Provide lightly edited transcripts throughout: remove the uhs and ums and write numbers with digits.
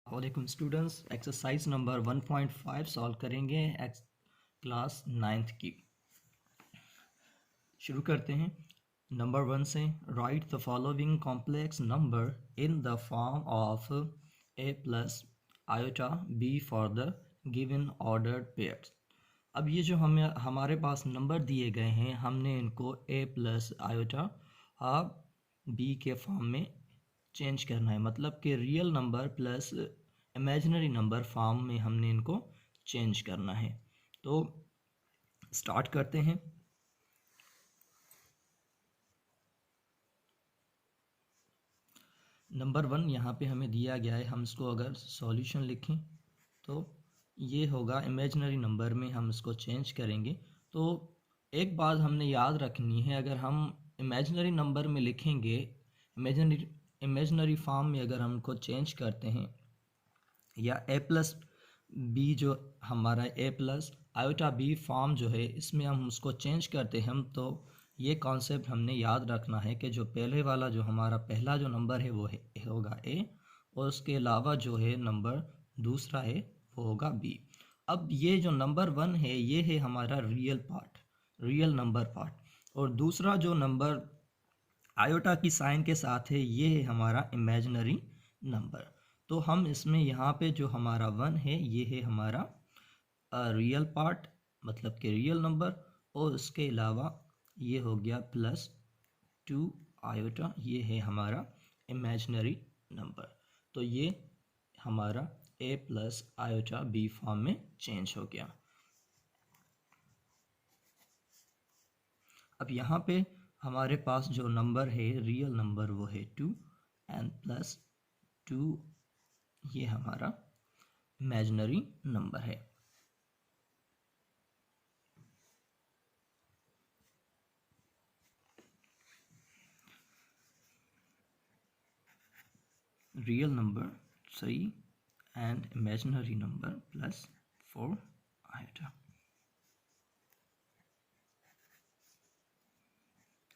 वालेकुम students, exercise number 1.5 solve करेंगे class 9th की। शुरू करते हैं नंबर 1 से। Right the following complex number in the form of a plus iota b for the given ordered pairs. अब ये जो हमारे पास नंबर दिए गए हैं, हमने इनको a प्लस आयोटा b के फॉर्म में चेंज करना है, मतलब कि real number plus imaginary number form में हमने इनको चेंज करना है। तो स्टार्ट करते हैं। नंबर 1 यहाँ पे हमें दिया गया है, हम इसको अगर सॉल्यूशन लिखें तो ये होगा इमेजिनरी नंबर में हम इसको चेंज करेंगे। तो एक बात हमने याद रखनी है, अगर हम इमेजिनरी नंबर में लिखेंगे, इमेजिनरी फॉर्म में अगर हम इनको चेंज करते हैं, या a प्लस बी जो हमारा a plus iota b form जो है इसमें हम उसको चेंज करते हैं, हम तो ये कॉन्सेप्ट हमने याद रखना है कि जो पहले वाला जो हमारा पहला जो नंबर है वो होगा a, और उसके अलावा जो है नंबर दूसरा है वो होगा b। अब ये जो नंबर 1 है ये है हमारा real part, real number part, और दूसरा जो नंबर आयोटा की साइन के साथ है ये है हमारा इमेजिनरी नंबर। तो हम इसमें यहाँ पे जो हमारा 1 है ये है हमारा रियल पार्ट, मतलब कि रियल नंबर, और उसके अलावा ये हो गया +2 आयोटा, ये है हमारा इमेजिनरी नंबर। तो ये हमारा a plus iota b form में चेंज हो गया। अब यहाँ पे हमारे पास जो नंबर है रियल नंबर वो है 2 एंड +2 ये हमारा इमेजिनरी नंबर है। Real number 3 and imaginary number +4 iota.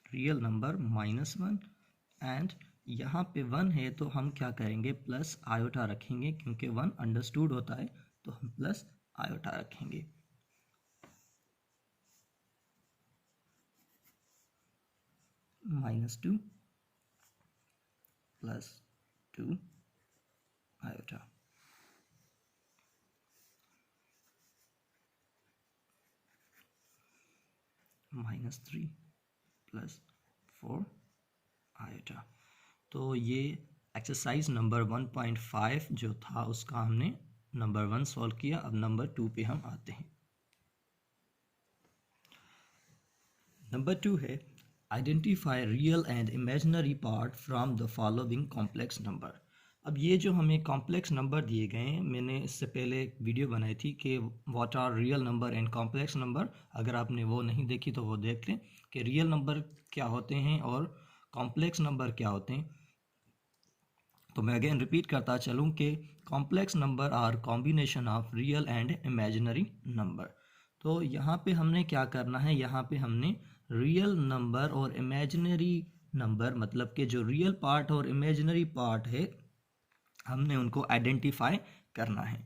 Real number -1 and यहाँ पे 1 है तो हम क्या करेंगे, प्लस आयोटा रखेंगे, क्योंकि 1 अंडरस्टूड होता है तो हम प्लस आयोटा रखेंगे। -2 +2 आयोटा। -3 +4 आयोटा। तो ये एक्सरसाइज नंबर 1.5 जो था उसका हमने नंबर 1 सॉल्व किया। अब नंबर 2 पे हम आते हैं। नंबर 2 है identify real and imaginary part from the following complex number. अब ये जो हमें कॉम्प्लेक्स नंबर दिए गए हैं, मैंने इससे पहले एक वीडियो बनाई थी कि what are real number and complex number. अगर आपने वो नहीं देखी तो वो देख लें कि रियल नंबर क्या होते हैं और कॉम्प्लेक्स नंबर क्या होते हैं। तो मैं अगेन रिपीट करता चलूँ कि complex number are combination of real and imaginary number. तो यहाँ पे हमने क्या करना है, यहाँ पे हमने रियल नंबर और इमेजिनरी नंबर, मतलब कि जो रियल पार्ट और इमेजिनरी पार्ट है, हमने उनको आइडेंटिफाई करना है।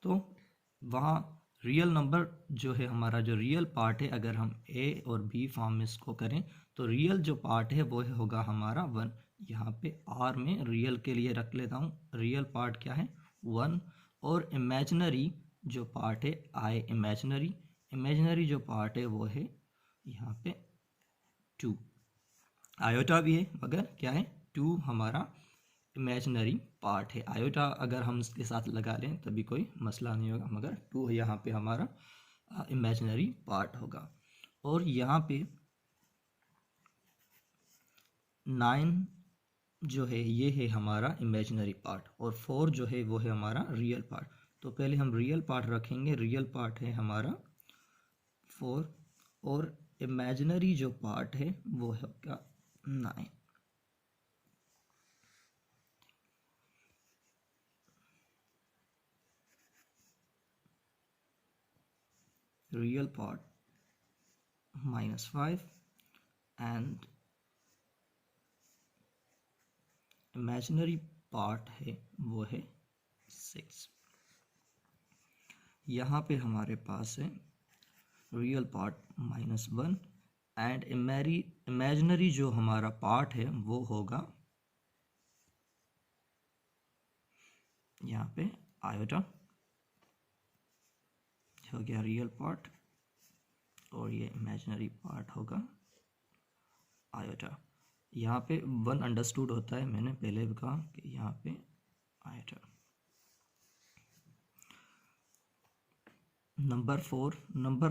तो वहाँ रियल नंबर जो है हमारा, जो रियल पार्ट है, अगर हम a और b फॉर्म में इसको करें तो रियल जो पार्ट है वो होगा हमारा 1। यहाँ पे r में रियल के लिए रख लेता हूँ, रियल पार्ट क्या है 1, और इमेजिनरी जो पार्ट है i इमेजिनरी, इमेजिनरी जो पार्ट है वो है यहाँ पे 2। आयोटा भी है मगर क्या है 2 हमारा इमेजिनरी पार्ट है। आयोटा अगर हम इसके साथ लगा लें तभी कोई मसला नहीं होगा, मगर 2 यहाँ पे हमारा इमेजिनरी पार्ट होगा। और यहाँ पे 9 जो है ये है हमारा इमेजिनरी पार्ट, और 4 जो है वो है हमारा रियल पार्ट। तो पहले हम रियल पार्ट रखेंगे, रियल पार्ट है हमारा 4, और इमेजिनरी जो पार्ट है वो होगा 9। Real part -5 and imaginary part है वो है 6। यहाँ पे हमारे पास है रियल पार्ट -1 एंड इमेजिनरी जो हमारा पार्ट है वो होगा यहाँ पे आयोटा, हो गया रियल पार्ट, और ये इमेजिनरी पार्ट होगा आयोटा। यहाँ पे 1 अंडरस्टूड होता है, मैंने पहले भी कहा कि यहाँ पे आयोटा। नंबर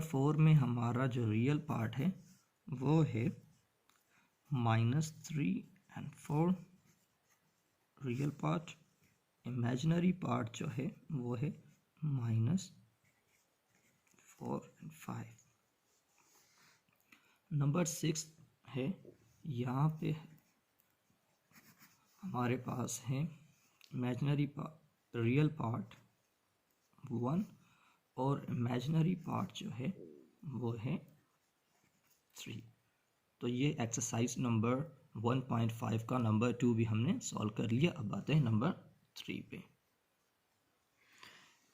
4 में हमारा जो रियल पार्ट है वो है -3 and 4 real part. Imaginary part जो है वो है -4 एंड 5। नंबर 6 है, यहाँ पे हमारे पास है इमेजिनरी रियल पार्ट 1 और इमेजिनरी पार्ट जो है वो है 3। तो ये एक्सरसाइज नंबर 1.5 का नंबर 2 भी हमने सॉल्व कर लिया। अब आते हैं नंबर 3 पे।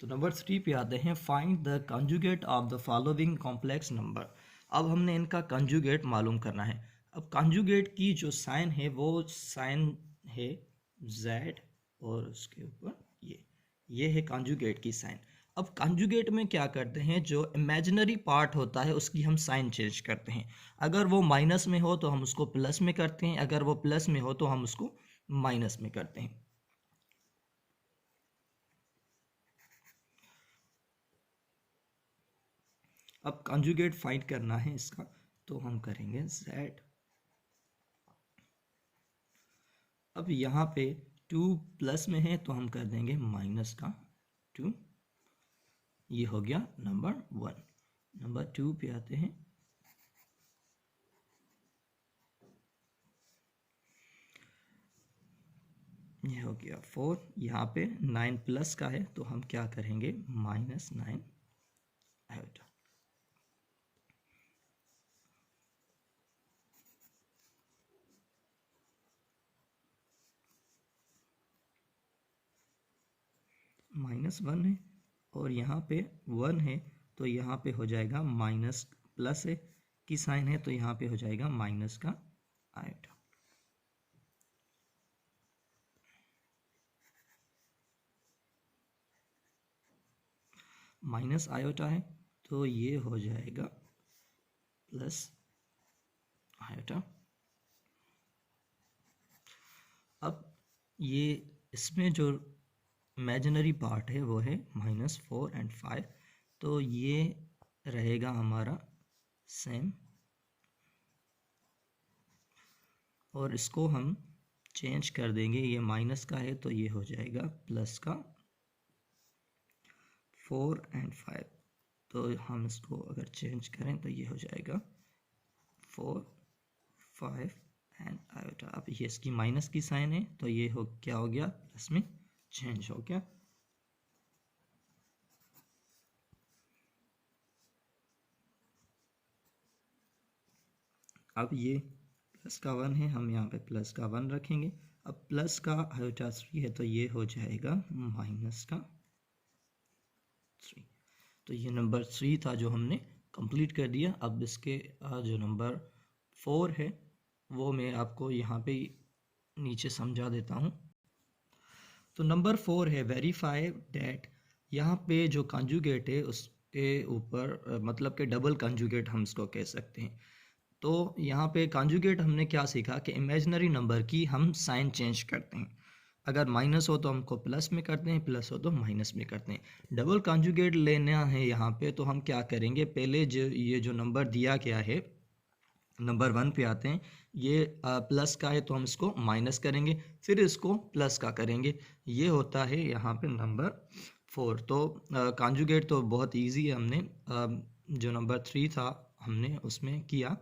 तो नंबर 3 पे आते हैं, find the conjugate of the following complex number. अब हमने इनका कंजुगेट मालूम करना है। अब कंजुगेट की जो साइन है वो साइन है Z और उसके ऊपर ये है कंजुगेट की साइन। अब कंजुगेट में क्या करते हैं, जो इमेजिनरी पार्ट होता है उसकी हम साइन चेंज करते हैं। अगर वो माइनस में हो तो हम उसको प्लस में करते हैं, अगर वो प्लस में हो तो हम उसको माइनस में करते हैं। अब कंजुगेट फाइंड करना है इसका, तो हम करेंगे Z। अब यहाँ पे 2 प्लस में है तो हम कर देंगे माइनस का 2। ये हो गया नंबर 1। नंबर 2 पे आते हैं। ये हो गया 4। यहाँ पे 9 प्लस का है तो हम क्या करेंगे, -9 आयोटा। -1 है और यहाँ पे 1 है तो यहाँ पे हो जाएगा माइनस, प्लस है की साइन है तो यहाँ पे हो जाएगा माइनस का आयोटा। माइनस आयोटा है तो ये हो जाएगा प्लस आयोटा। अब ये इसमें जो इमेजिनरी पार्ट है वो है -4 एंड 5, तो ये रहेगा हमारा सेम, और इसको हम चेंज कर देंगे। ये माइनस का है तो ये हो जाएगा प्लस का 4 एंड 5, तो हम इसको अगर चेंज करें तो ये हो जाएगा 4 5 एंड आयोटा। अब ये इसकी माइनस की साइन है तो ये हो क्या हो गया, प्लस में चेंज हो गया। अब ये प्लस का 1 है, हम यहाँ पे प्लस का 1 रखेंगे। अब प्लस का आयोटा 3 है तो ये हो जाएगा माइनस का 3। तो ये नंबर 3 था जो हमने कंप्लीट कर दिया। अब इसके जो नंबर 4 है वो मैं आपको यहाँ पे नीचे समझा देता हूँ। तो नंबर 4 है, वेरीफाई डैट। यहाँ पे जो कंजुगेट है उसके ऊपर मतलब कि डबल कंजुगेट हम इसको कह सकते हैं। तो यहाँ पे कंजुगेट हमने क्या सीखा कि इमेजिनरी नंबर की हम साइन चेंज करते हैं। अगर माइनस हो तो हमको प्लस में करते हैं, प्लस हो तो माइनस में करते हैं। डबल कंजुगेट लेना है यहाँ पे तो हम क्या करेंगे, पहले ये जो नंबर दिया गया है नंबर 1 पे आते हैं। ये प्लस का है तो हम इसको माइनस करेंगे, फिर इसको प्लस का करेंगे। ये होता है यहाँ पे नंबर 4। तो कंजुगेट तो बहुत इजी है, हमने जो नंबर 3 था हमने उसमें किया।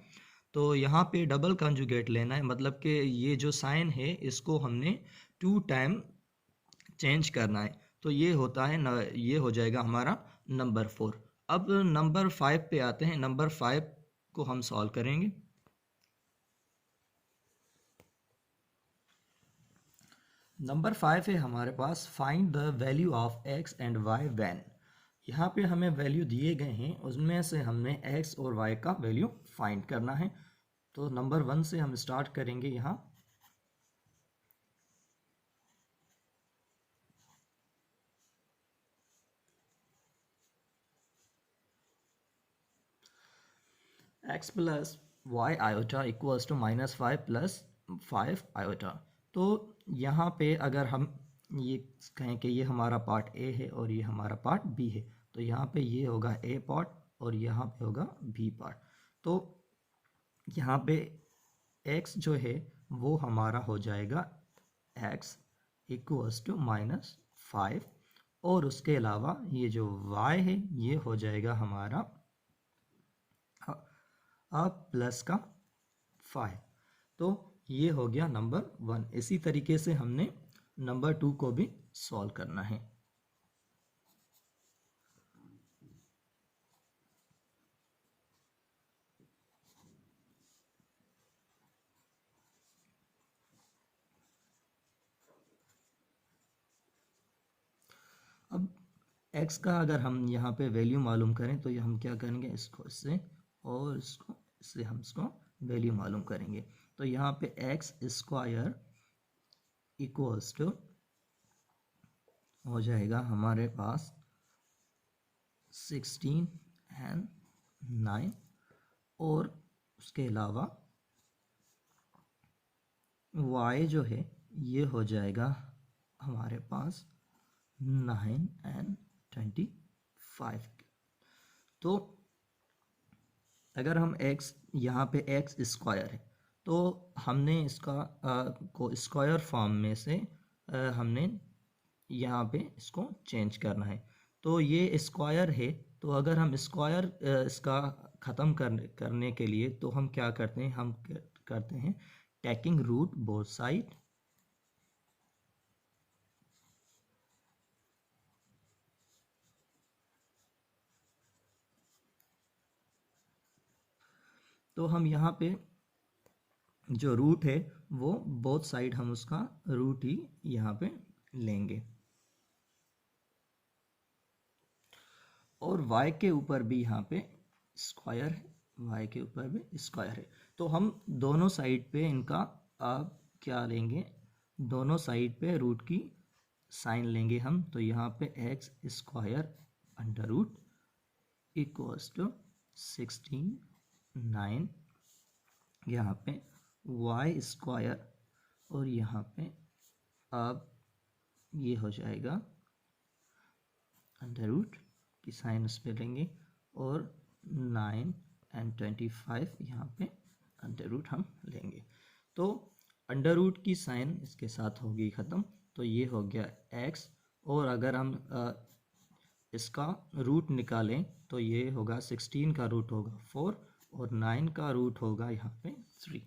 तो यहाँ पे डबल कंजुगेट लेना है, मतलब कि ये जो साइन है इसको हमने 2 टाइम चेंज करना है। तो ये होता है ये हो जाएगा हमारा नंबर 4। अब नंबर 5 पे आते हैं। नंबर 5 को हम सॉल्व करेंगे। नंबर 5 है हमारे पास, find the value of x and y when. यहाँ पे हमें वैल्यू दिए गए हैं, उसमें से हमने x और y का वैल्यू फाइंड करना है। तो नंबर 1 से हम स्टार्ट करेंगे। यहाँ x plus Y iota equals to -5 plus 5 iota. तो यहाँ पे अगर हम ये कहें कि ये हमारा पार्ट ए है और ये हमारा पार्ट बी है, तो यहाँ पे ये होगा ए पार्ट और यहाँ पे होगा बी पार्ट। तो यहाँ पे x जो है वो हमारा हो जाएगा x इक्वल्स टू -5, और उसके अलावा ये जो y है ये हो जाएगा हमारा प्लस का 5। तो ये हो गया नंबर 1। इसी तरीके से हमने नंबर 2 को भी सॉल्व करना है। अब x का अगर हम यहाँ पे वैल्यू मालूम करें तो ये हम क्या करेंगे, इसको इससे और इसको इससे हम इसको वैल्यू मालूम करेंगे। तो यहाँ पे एक्स स्क्वायर इक्वल्स टू हो जाएगा हमारे पास 16 एंड 9, और उसके अलावा y जो है ये हो जाएगा हमारे पास 9 एंड 25। तो अगर हम x यहाँ पे x स्क्वायर है तो हमने इसका को स्क्वायर फॉर्म में से हमने यहाँ पे इसको चेंज करना है। तो ये स्क्वायर है, तो अगर हम स्क्वायर इसका ख़त्म करने के लिए तो हम क्या करते हैं, हम करते हैं टेकिंग रूट बोथ साइड। तो हम यहाँ पे जो रूट है वो बोथ साइड हम उसका रूट ही यहाँ पे लेंगे, और y के ऊपर भी यहाँ पे स्क्वायर है, y के ऊपर भी स्क्वायर है। तो हम दोनों साइड पे इनका क्या लेंगे, दोनों साइड पे रूट की साइन लेंगे हम। तो यहाँ पे X square under root equals to 16 9, यहाँ पे वाई स्क्वायर, और यहाँ पे अब ये हो जाएगा अंडर रूट की साइन उस पर लेंगे, और 9 एंड 25 यहाँ पे अंडर रूट हम लेंगे। तो अंडर रूट की साइन इसके साथ होगी ख़त्म। तो ये हो गया x, और अगर हम इसका रूट निकालें तो ये होगा 16 का रूट होगा 4 और 9 का रूट होगा यहाँ पे 3।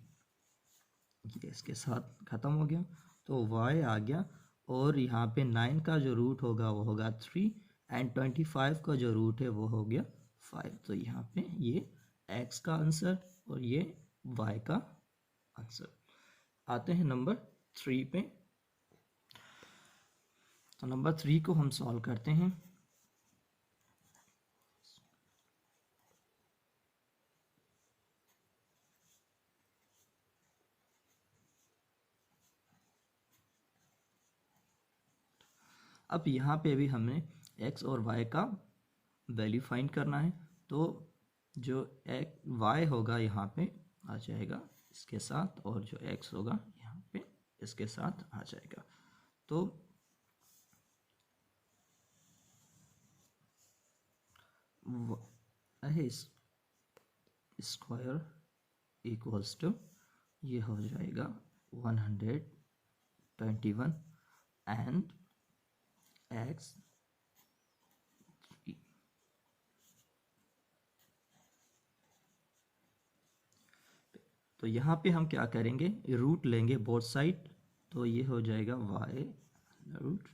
ये इसके साथ ख़त्म हो गया। तो y आ गया, और यहाँ पे 9 का जो रूट होगा वो होगा 3 एंड 25 का जो रूट है वो हो गया 5। तो यहाँ पे ये x का आंसर और ये y का आंसर। आते हैं नंबर 3 पे। तो नंबर 3 को हम सॉल्व करते हैं। अब यहाँ पे भी हमें x और y का वैल्यू फाइंड करना है। तो जो y होगा यहाँ पे आ जाएगा इसके साथ, और जो x होगा यहाँ पे इसके साथ आ जाएगा। तो स्क्वायर इक्वल्स टू ये हो जाएगा 121 एंड x 3। तो यहाँ पे हम क्या करेंगे, रूट लेंगे बोथ साइड। तो ये हो जाएगा y रूट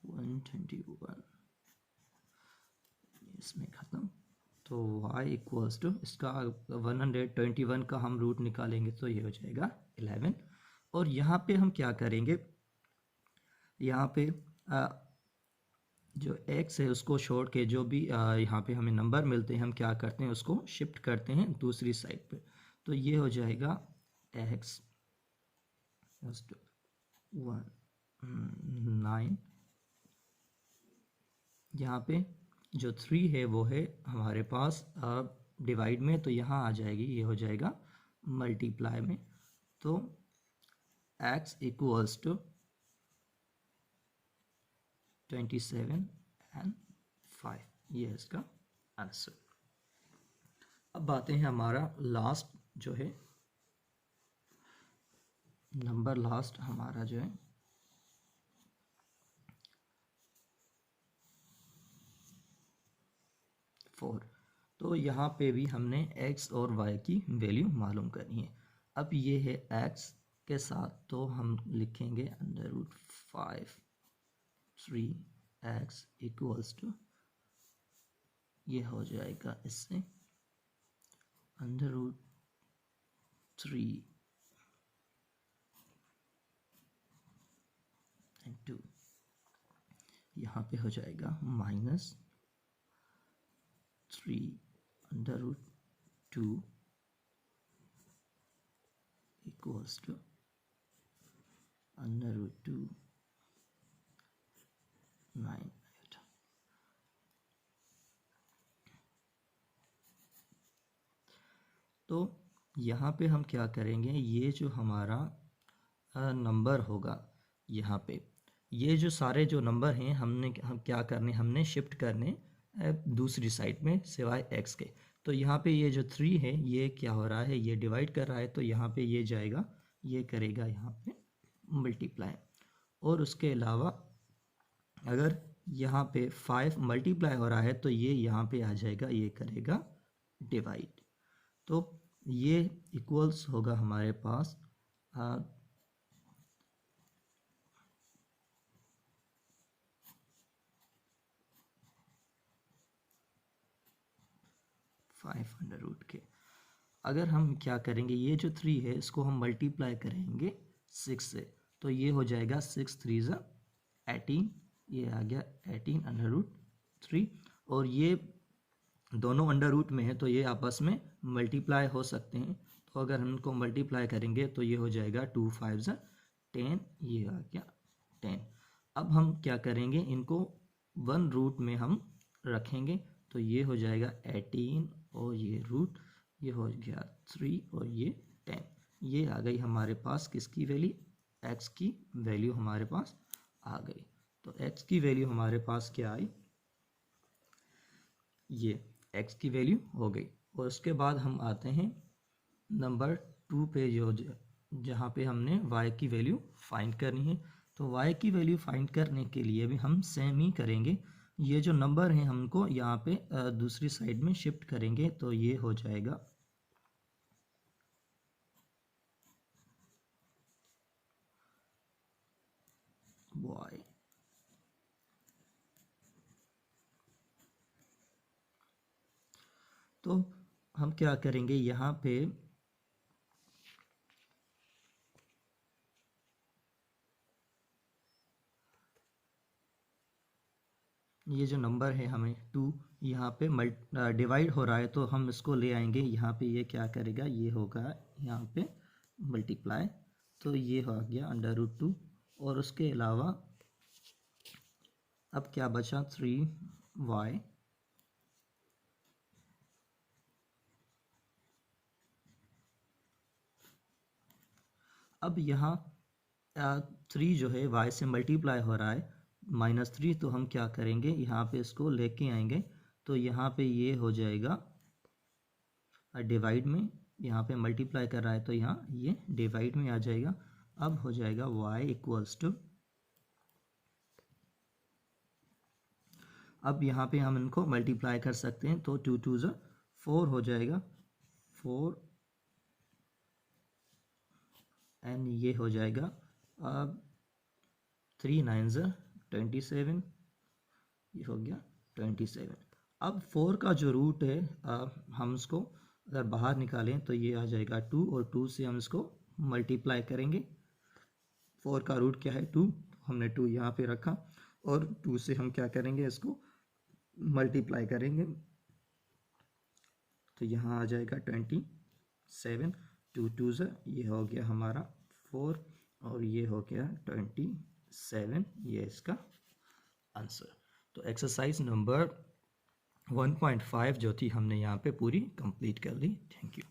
121, इसमें ख़त्म। तो y इक्वल्स टू इसका 121 का हम रूट निकालेंगे तो ये हो जाएगा 11। और यहाँ पे हम क्या करेंगे, यहाँ पे जो x है उसको छोड़ के जो भी यहाँ पे हमें नंबर मिलते हैं हम क्या करते हैं उसको शिफ्ट करते हैं दूसरी साइड पे। तो ये हो जाएगा x 9, यहाँ पे जो 3 है वो है हमारे पास डिवाइड में, तो यहाँ आ जाएगी, ये हो जाएगा मल्टीप्लाई में। तो x इक्वल्स टू 27 एंड 5, ये है इसका आंसर। अब आते हैं हमारा लास्ट जो है नंबर, लास्ट हमारा जो है 4। तो यहाँ पे भी हमने x और y की वैल्यू मालूम करनी है। अब ये है x के साथ, तो हम लिखेंगे √5 3x इक्वल्स टू, ये हो जाएगा इससे √3 एंड 2, यहाँ पे हो जाएगा -3 √2 इक्वल्स टू √2 9। तो यहाँ पे हम क्या करेंगे, ये जो हमारा नंबर होगा यहाँ पे, ये जो सारे जो नंबर हैं हम क्या करने, हमने शिफ्ट करने दूसरी साइड में सिवाय x के। तो यहाँ पे ये जो 3 है ये क्या हो रहा है, ये डिवाइड कर रहा है, तो यहाँ पे ये जाएगा, ये करेगा यहाँ पे मल्टीप्लाई। और उसके अलावा अगर यहाँ पे 5 मल्टीप्लाई हो रहा है तो ये यहाँ पे आ जाएगा, ये करेगा डिवाइड। तो ये इक्वल्स होगा हमारे पास 500 के। अगर हम क्या करेंगे, ये जो 3 है इसको हम मल्टीप्लाई करेंगे 6 से, तो ये हो जाएगा 6 3 18, ये आ गया 18√3। और ये दोनों अंडर रूट में है तो ये आपस में मल्टीप्लाई हो सकते हैं। तो अगर हम इनको मल्टीप्लाई करेंगे तो ये हो जाएगा 2 5 10, ये आ गया 10। अब हम क्या करेंगे, इनको 1 रूट में हम रखेंगे, तो ये हो जाएगा 18 और ये रूट, ये हो गया 3 और ये 10। ये आ गई हमारे पास किसकी वैल्यू, x की वैल्यू हमारे पास आ गई। तो x की वैल्यू हमारे पास क्या आई, ये x की वैल्यू हो गई। और उसके बाद हम आते हैं नंबर 2 पे, जो जहाँ पे हमने y की वैल्यू फाइंड करनी है। तो y की वैल्यू फाइंड करने के लिए भी हम सेम ही करेंगे, ये जो नंबर हैं हमको यहाँ पे दूसरी साइड में शिफ्ट करेंगे, तो ये हो जाएगा y। तो हम क्या करेंगे, यहाँ पे ये जो नंबर है हमें 2 यहाँ पे डिवाइड हो रहा है, तो हम इसको ले आएंगे यहाँ पे, ये क्या करेगा, ये होगा यहाँ पे मल्टीप्लाई, तो ये हो गया √2। और उसके अलावा अब क्या बचा, 3y। अब यहाँ 3 जो है y से मल्टीप्लाई हो रहा है -3, तो हम क्या करेंगे, यहाँ पे इसको लेके आएंगे, तो यहाँ पे ये हो जाएगा डिवाइड में, यहाँ पे मल्टीप्लाई कर रहा है तो यहाँ ये डिवाइड में आ जाएगा। अब हो जाएगा y इक्वल्स टू, अब यहाँ पे हम इनको मल्टीप्लाई कर सकते हैं, तो 2 2 4 हो जाएगा, 4 एंड ये हो जाएगा अब 3 9 27, ये हो गया 27। अब 4 का जो रूट है हम इसको अगर बाहर निकालें तो ये आ जाएगा 2, और 2 से हम इसको मल्टीप्लाई करेंगे। 4 का रूट क्या है, 2, हमने 2 यहाँ पे रखा और 2 से हम क्या करेंगे, इसको मल्टीप्लाई करेंगे, तो यहाँ आ जाएगा 27, 2 2 से ये हो गया हमारा 4 और ये हो गया 27, ये इसका आंसर। तो एक्सरसाइज नंबर 1.5 जो थी हमने यहाँ पे पूरी कंप्लीट कर ली। Thank you.